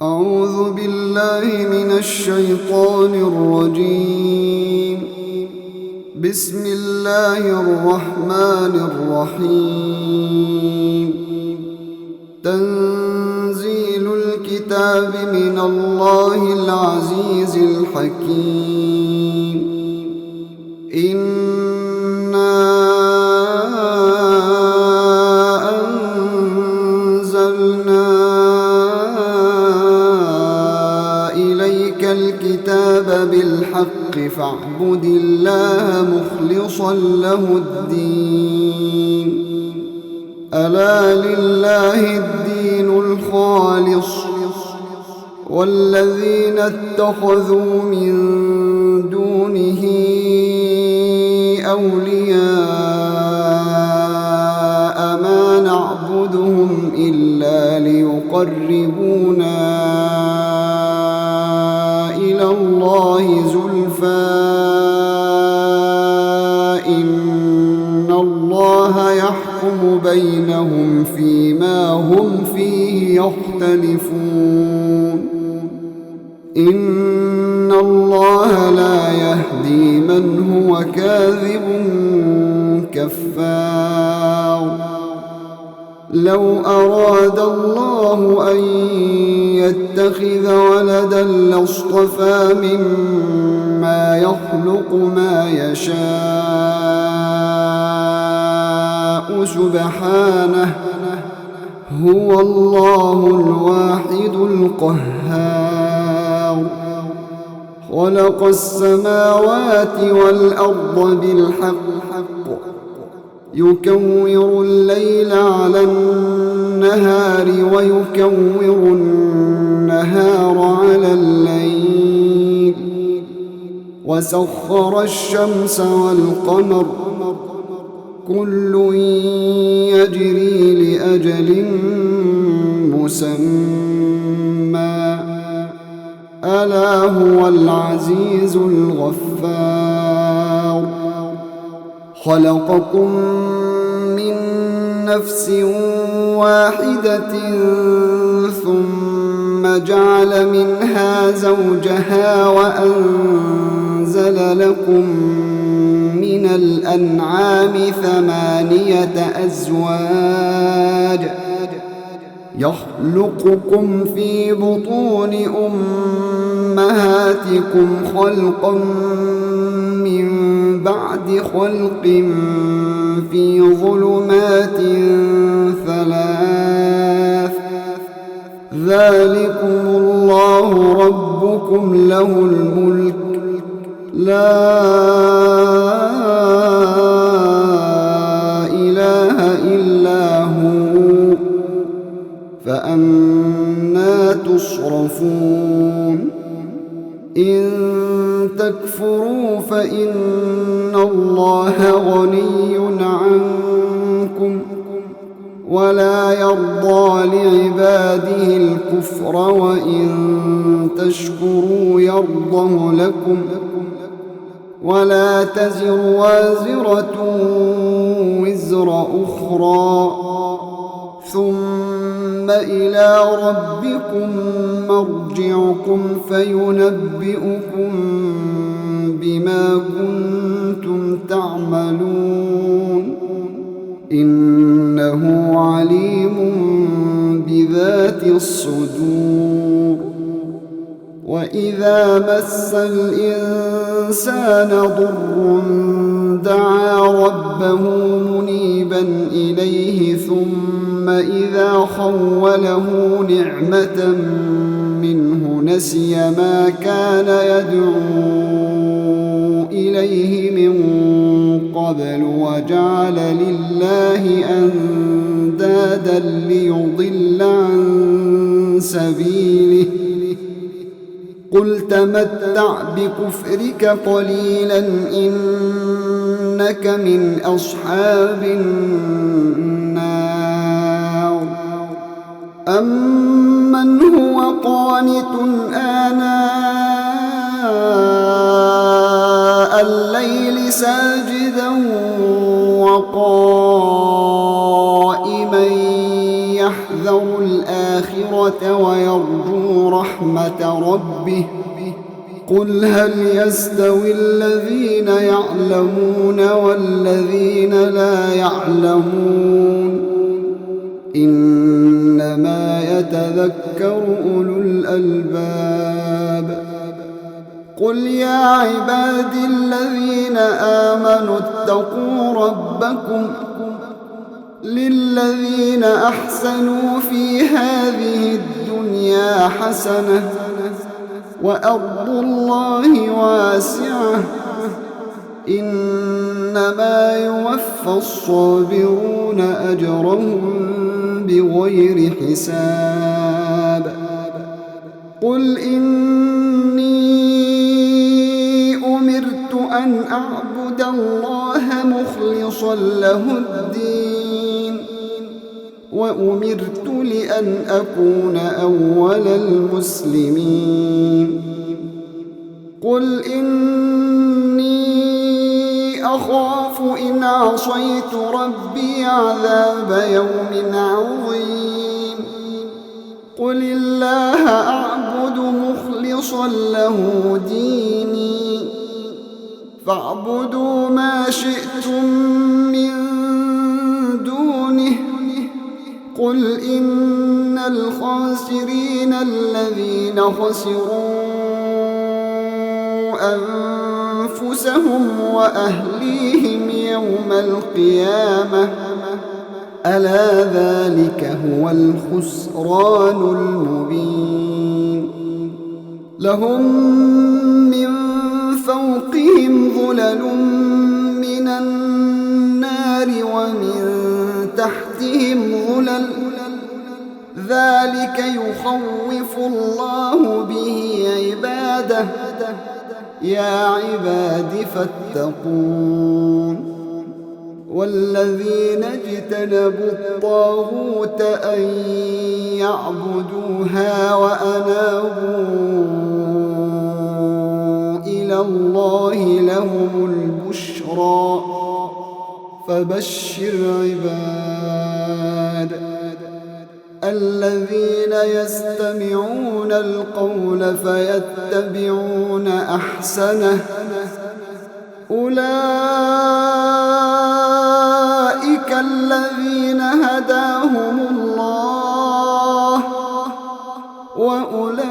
أعوذ بالله من الشيطان الرجيم. بسم الله الرحمن الرحيم. تنزيل الكتاب من الله العزيز الحكيم. إنا أنزلنا إليك الكتاب بالحق فاعبد الله مخلصا له الدين. ألا لله الدين الخالص والذين اتخذوا من دونه أولياء ما نعبدهم إلا ليقربونا إلى الله زلفى إن الله يحكم بينهم فيما هم فيه يختلفون. إن الله لا يهدي من هو كاذب كفار. لو أراد الله أن يتخذ ولدا لاصطفى مما يخلق ما يشاء سبحانه هو الله الواحد القهار. خلق السماوات والأرض بالحق يكور الليل على النهار ويكور النهار على الليل وسخر الشمس والقمر كل يجري لأجل مسمى ألا هو العزيز الغفار. خلقكم من نفس واحدة ثم جعل منها زوجها وأنزل لكم من الأنعام 8 أزواج يخلقكم في بطون أمهاتكم خلقا من بعد خلق في ظلمات 3 ذلكم الله ربكم له الملك لا إله إلا هو فأنى تصرفون. إن تكفروا فإن الله غني عنكم ولا يرضى لعباده الكفر وإن تشكروا يرضه لكم ولا تزر وازرة وزر أخرى ثم إلى ربكم مرجعكم فينبئكم بما كنتم تعملون إنه عليم بذات الصدور. وإذا مس الإنسان ضر دعا ربه منيبا إليه ثم إذا خوله نعمة منه نسي ما كان يدعو إليه من قبل وجعل لله أندادا ليضل عن سبيله. قل تمتع بكفرك قليلا إنك من أصحاب النار. أمن هو قانت آناء الليل ساجدا وقائما يحذر الآخرة الآخرة ويرجو رحمة ربه قل هل يستوي الذين يعلمون والذين لا يعلمون إنما يتذكر أولو الألباب قل يا عبادي الذين آمنوا اتقوا ربكم للذين أحسنوا في هذه الدنيا حسنة وأرض الله واسعة إنما يوفى الصابرون أجرهم بغير حساب قل إني أمرت أن أعبد الله مخلصا له الدين وأمرت لأن أكون أول المسلمين قل إني أخاف إن عصيت ربي عذاب يوم عظيم قل الله أعبد مخلصا له ديني فاعبدوا ما شئتم من دونه قل إن الخاسرين الذين خسروا أنفسهم وأهليهم يوم القيامة ألا ذلك هو الخسران المبين لهم من فوقهم ظلل من النار ومن تحتهم ظلل ذلك يخوف الله به عباده يا عباد فاتقون والذين اجتنبوا الطاغوت أن يعبدوها وأنابوا إلى الله لهم البشرى فبشر عباد الذين يستمعون القول فيتبعون أحسنه أولئك الذين هداهم الله وأولئك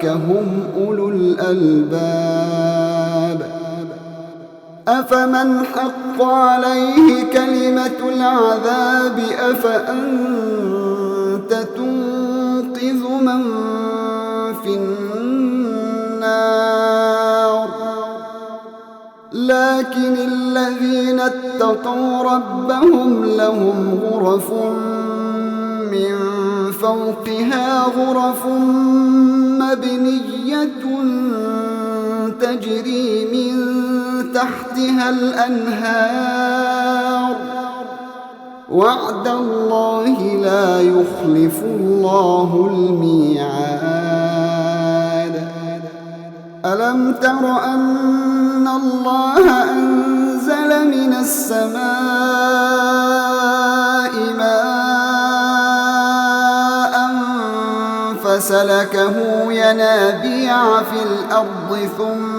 هم أولو الألباب أفمن حق عليه كلمة العذاب أفأنت تنقذ من في النار لكن الذين اتقوا ربهم لهم غرف من فوقها غرف مبنية تجري من تحتها الأنهار وعد الله لا يخلف الله الميعاد ألم تر أن الله أنزل من السماء ماء فسلكه ينابيع في الأرض ثم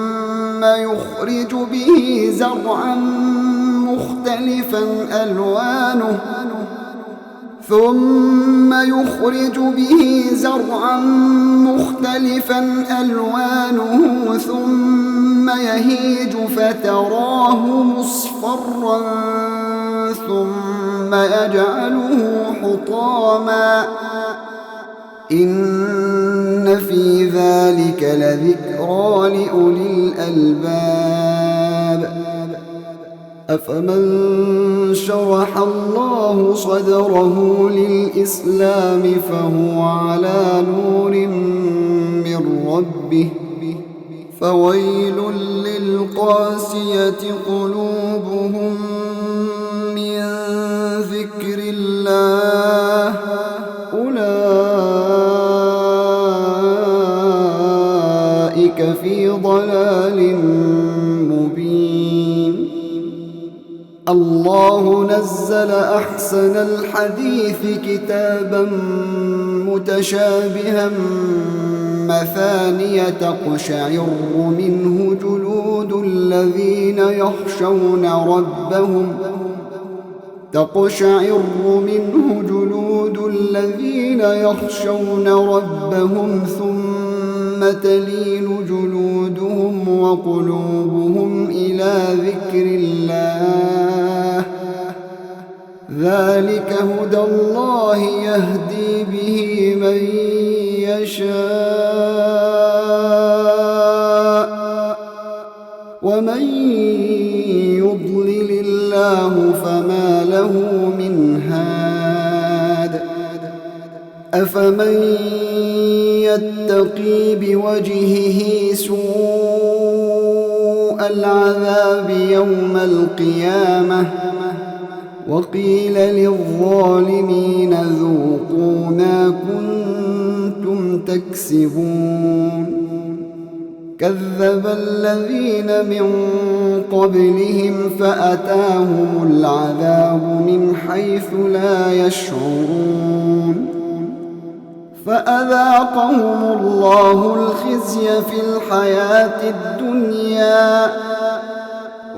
يخرج به زرعا مختلفا ألوانه ثم يهيج فتراه مصفرا ثم يجعله حطاما إن في ذلك لذكرى لأولي الألباب أفمن شرح الله صدره للإسلام فهو على نور من ربه فويل للقاسية قلوبهم من ذكر الله أولئك في ضلال مبين الله نزل أحسن الحديث كتابا متشابها مثانية تقشعر منه جلود الذين يخشون ربهم ثم تلين جلودهم وقلوبهم إلى ذكر الله ذلك هدى الله يهدي به من يشاء ومن يضلل الله فما له من هاد أفمن يتقي بوجهه سوء العذاب يوم القيامة وقيل للظالمين ذوقوا ما كنتم تكسبون كذب الذين من قبلهم فأتاهم العذاب من حيث لا يشعرون فأذاقهم الله الخزي في الحياة الدنيا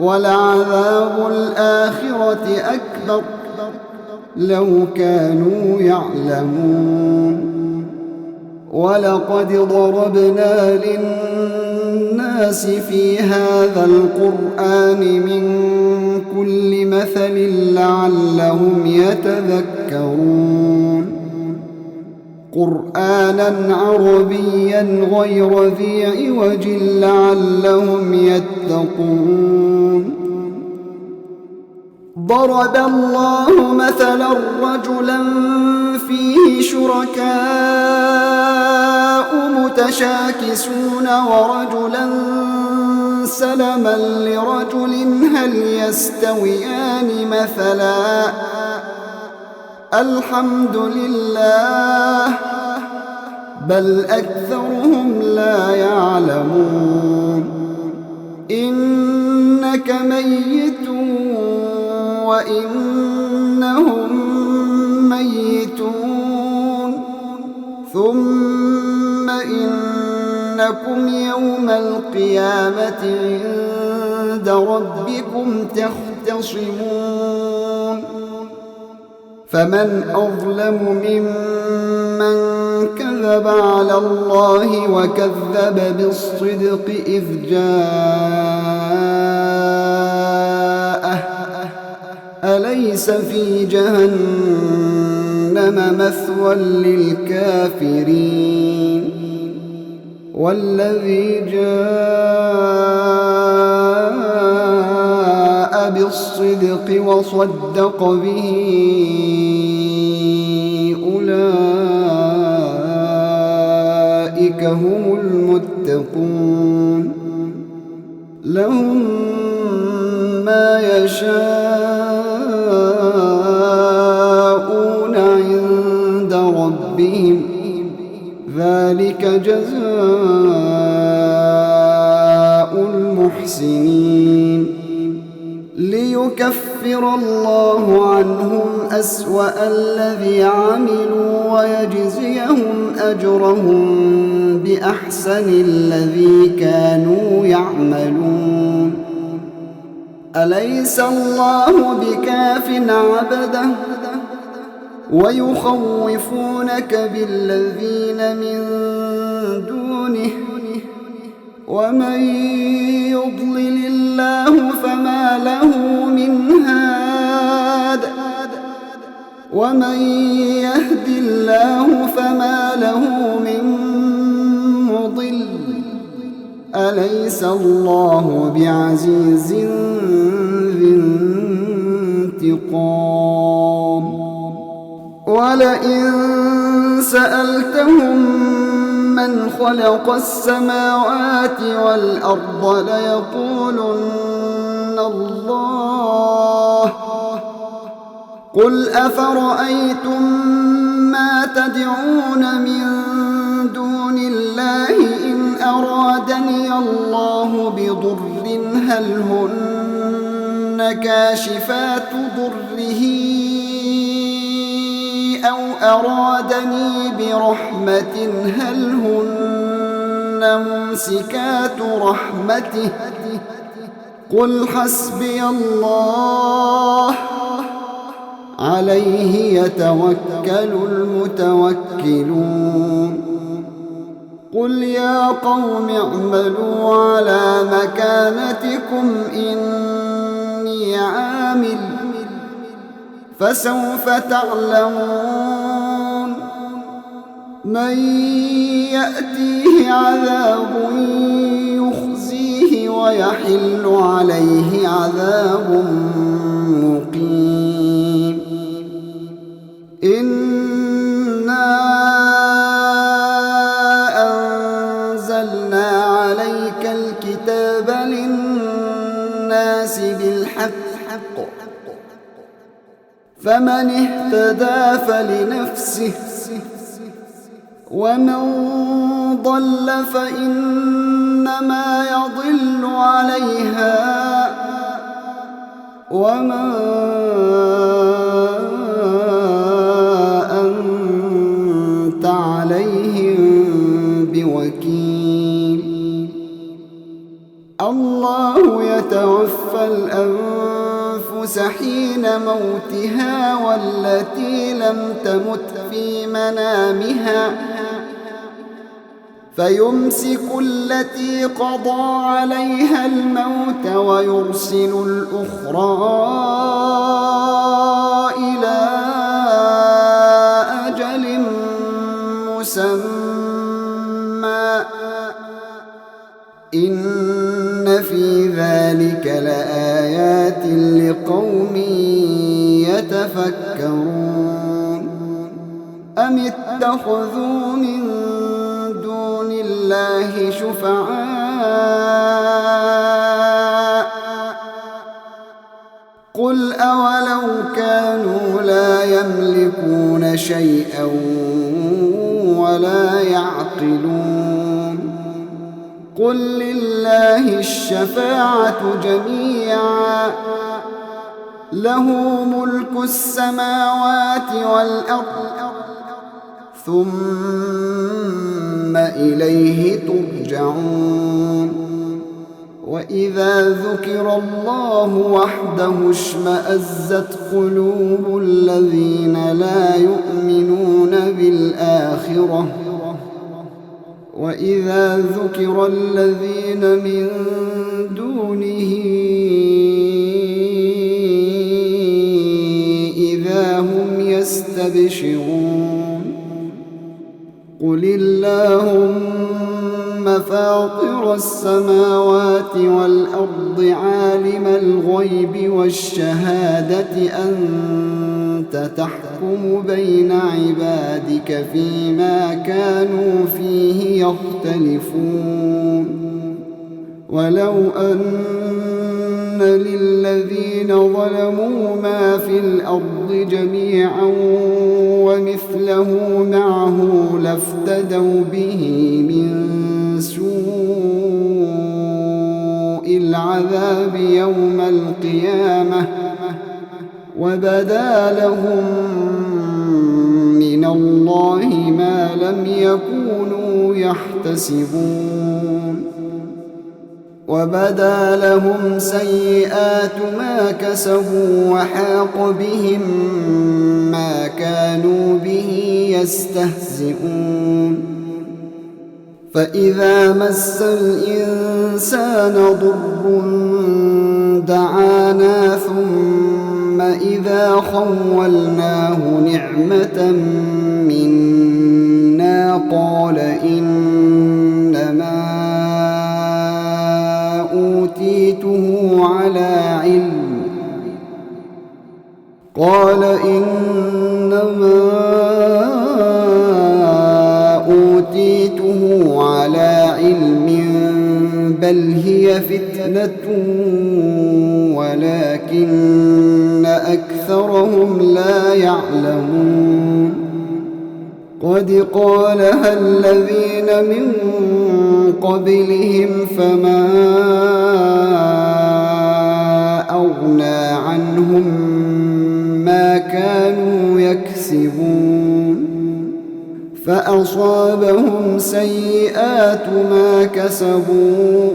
ولعذاب الآخرة أكبر لو كانوا يعلمون ولقد ضربنا للناس في هذا القرآن من كل مثل لعلهم يتذكرون قرآنا عربيا غير ذي عوج لعلهم يتقون ضرب الله مثلا رجلا فيه شركاء متشاكسون ورجلا سلما لرجل هل يستويان مثلا الحمد لله بل أكثرهم لا يعلمون إنك ميت وإنهم ميتون ثم إنكم يوم القيامة عند ربكم تختصمون فمن أظلم ممن كذب على الله وكذب بالصدق إذ جاءه أليس في جهنم مثوى للكافرين والذي جاء بالصدق وصدق به أولئك هم المتقون لهم ما يشاءون عند ربهم ذلك جزاء المحسنين ليكفر الله عنهم أسوأ الذي عملوا ويجزيهم أجرهم بأحسن الذي كانوا يعملون أليس الله بكاف عبده ويخوفونك بالذين من دونه ومن يضلل الله فما له من هاد ومن يهد الله فما له من مضل أليس الله بعزيز ذي انتقام ولئن سألتهم من خلق السماوات والأرض ليقولن الله قل أفرأيتم ما تدعون من دون الله إن أرادني الله بضر هل هن كاشفات ضره أو أرادني برحمة هل هن ممسكات رحمته قل حسبي الله عليه يتوكل المتوكلون قل يا قوم اعملوا على مكانتكم إني عامل فسوف تعلمون من يأتيه عذاب يخزيه ويحل عليه عذاب مقيم إنا أنزلنا عليك الكتاب للناس بالحق فمن اهتدى فلنفسه ومن ضل فإنما يضل عليها وما أنت عليهم بوكيل الله يتوفى الأنفس حين موتها والتي لم تمت في منامها فيمسك التي قضى عليها الموت ويرسل الأخرى إلى أجل مسمى إن في ذلك لآيات لقوم يتفكرون أم اتخذوا من دون الله شفعاء قل أولو كانوا لا يملكون شيئا ولا يعقلون قل لله الشفاعة جميعا له ملك السماوات والأرض ثم إليه ترجعون وإذا ذكر الله وحده اشمأزت قلوب الذين لا يؤمنون بالآخرة وإذا ذكر الذين من دونه إذا هم يستبشرون قل اللهم فاطر السماوات والأرض عالم الغيب والشهادة أنت تحكم بين عبادك فيما كانوا فيه يختلفون ولو أن للذين ظلموا ما في الأرض جميعا ومثله معه لافتدوا به من سوء العذاب يوم القيامة وبدا لهم من الله ما لم يكونوا يحتسبون وبدا لهم سيئات ما كسبوا وحاق بهم ما كانوا به يستهزئون فإذا مس الإنسان ضر دعانا ثم إذا خولناه نعمة منا قال إنما أوتيته على علم بل هي فتنة ولكن أكثرهم لا يعلمون قد قالها الذين من قبلهم فما أغنى عنهم ما كانوا يكسبون فأصابهم سيئات ما كسبوا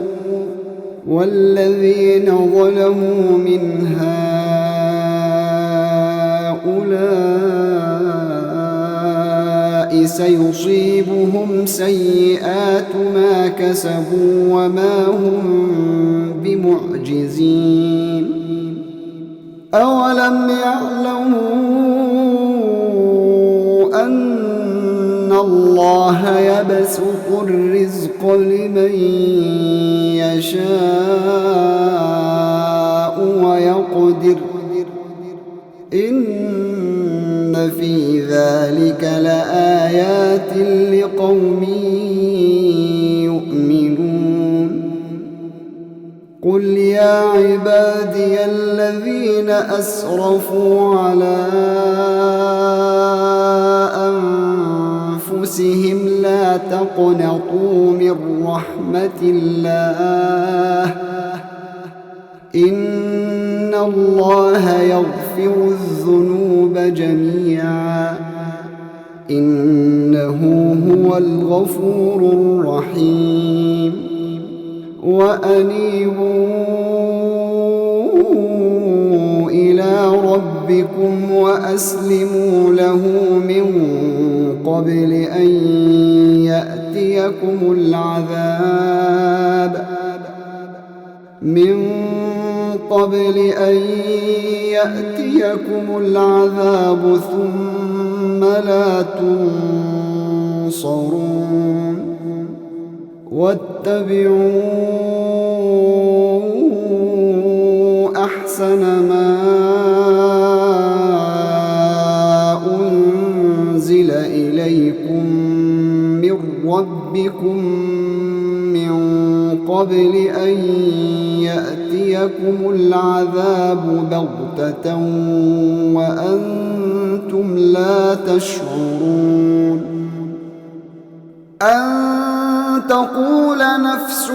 والذين ظلموا من هؤلاء سيصيبهم سيئات ما كسبوا وما هم بمعجزين أولم يعلموا أن الله يبسط الرزق لمن يشاء ويقدر إن في ذلك لآيات لقوم يؤمنون قل يا عبادي الذين أسرفوا على أنفسهم لا تقنطوا من رحمة الله إن الله يغفر الذنوب جميعا إنه هو الغفور الرحيم وأنيبوا إلى ربكم وأسلموا له من قبل أن يأتيكم العذاب ثم لا تنصرون واتبعوا أحسن ما أنزل إليكم من ربكم من قبل أن يأتيكم العذاب بغتة وأنتم لا تشعرون أن تقول نفس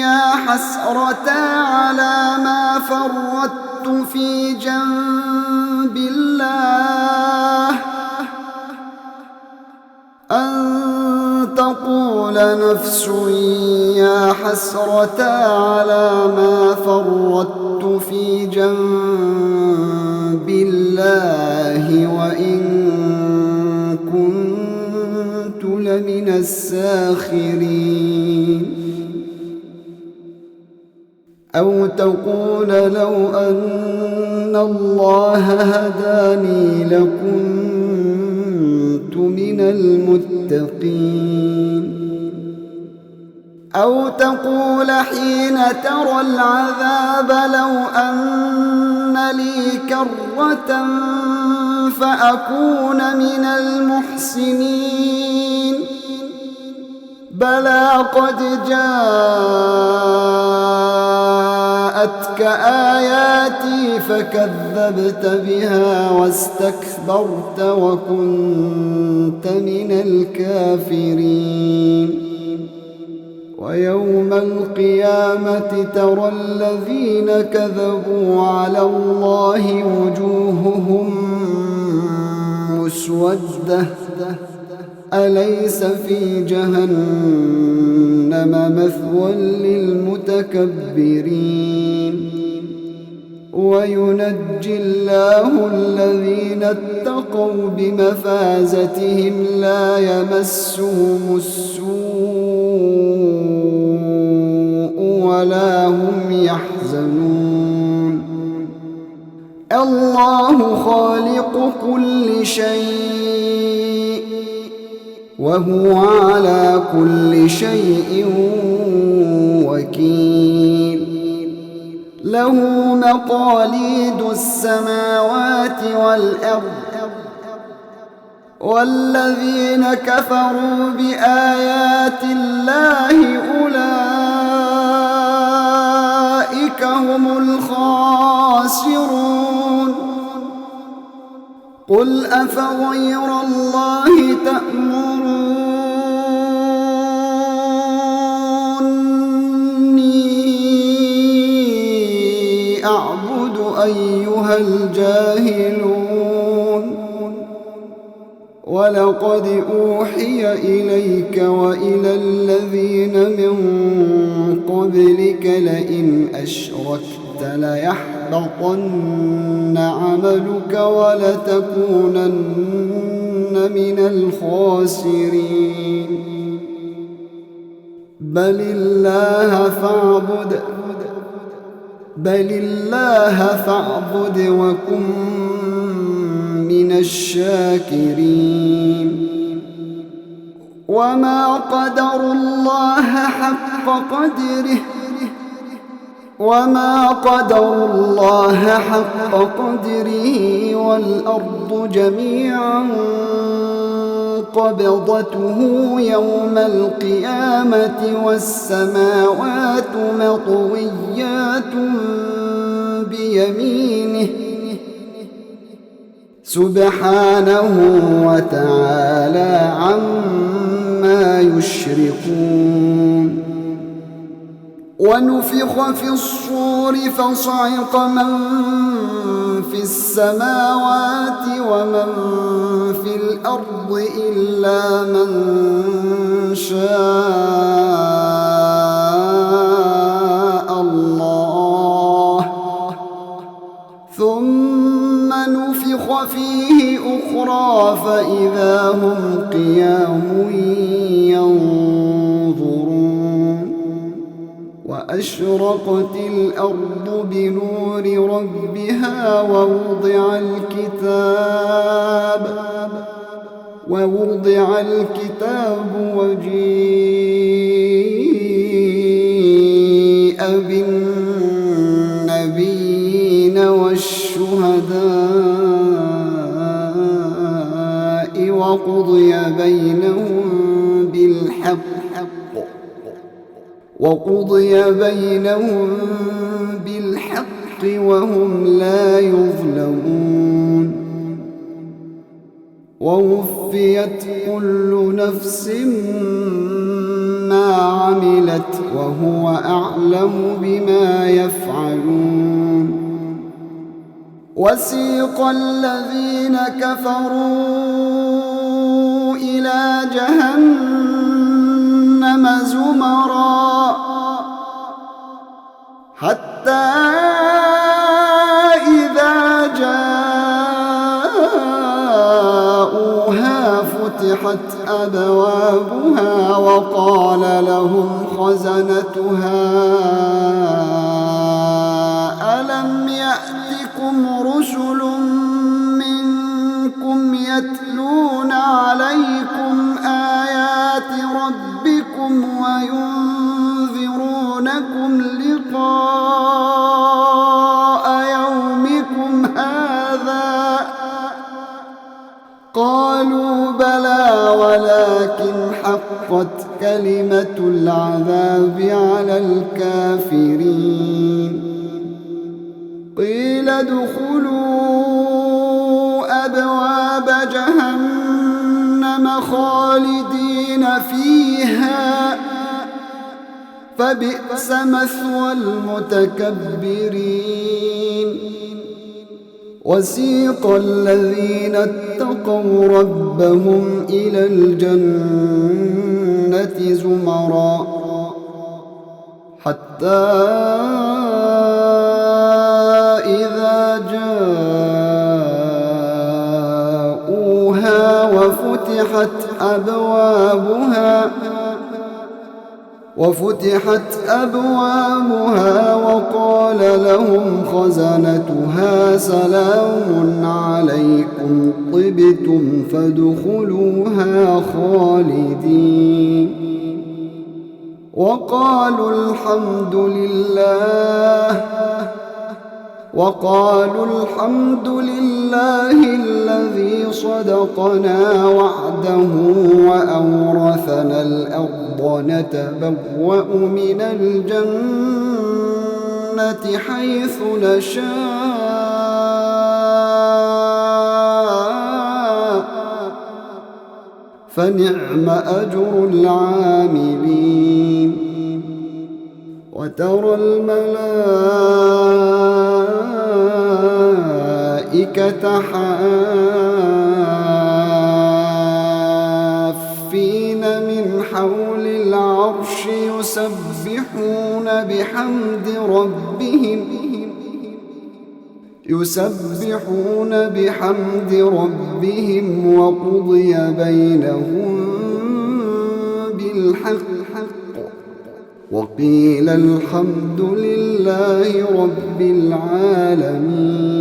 يا حسرة على ما فرطت في جنب الله أن تقول نفس يا حسرة على ما فرطت في جنب الله وإن كنت لمن الساخرين أو تقول لو أن الله هداني لكنت من المتقين أو تقول حين ترى العذاب لو أن لي كرة فأكون من المحسنين بلى قد جاءتك آياتي فكذبت بها واستكبرت وكنت من الكافرين ويوم القيامة ترى الذين كذبوا على الله وجوههم مسودة أليس في جهنم مثوى للمتكبرين وينجي الله الذين اتقوا بمفازتهم لا يمسهم السوء ولا هم يحزنون الله خالق كل شيء وهو على كل شيء وكيل له مقاليد السماوات والأرض والذين كفروا بآيات الله أولئك هم الخاسرون قل أفغير الله تأمروني أعبد أيها ولقد أوحي إليك وإلى الذين من قبلك لئن أشركت ليحبطن عملك ولتكونن من الخاسرين بل الله فاعبد وكن من الشاكرين وما قدروا الله حق قدره والأرض جميعا قبضته يوم القيامة والسماوات مطويات بيمينه سبحانه وتعالى عما يشركون ونفخ في الصور فصعق من في السماوات ومن في الأرض إلا من شاء الله ثم نفخ فيه أخرى فإذا هم قيام ينظرون وأشرقت الأرض بنور ربها ووضع الكتاب وجيء بالنبيين والشهداء وقضي بينهم بالحق وهم لا يظلمون ووفيت كل نفس ما عملت وهو أعلم بما يفعلون وسيق الذين كفروا إلى جهنم زمرا حتى إذا جاءوها فتحت أبوابها وقال لهم خزنتها ألم يأتكم رسل منكم يتلون عليكم آيات ربكم وينذرونكم لقاء يومكم هذا قالوا بلى ولكن حقت كلمة العذاب على الكافرين قيل ادخلوا أبواب جهنم خالدين فيها فبئس مثوى المتكبرين وسيق الذين اتقوا ربهم إلى الجنة زمرا حتى إذا جاءوها وفتحت أبوابها وقال لهم خزنتها سلام عليكم طبتم فادخلوها خالدين وقالوا الحمد لله الذي صدقنا وعده وأورثنا الأرض نتبوأ من الجنة حيث نشاء فنعم أجر العاملين وترى الملائكة العرش يسبحون بحمد ربهم وقضي بينهم بالحق وقيل الحمد لله رب العالمين.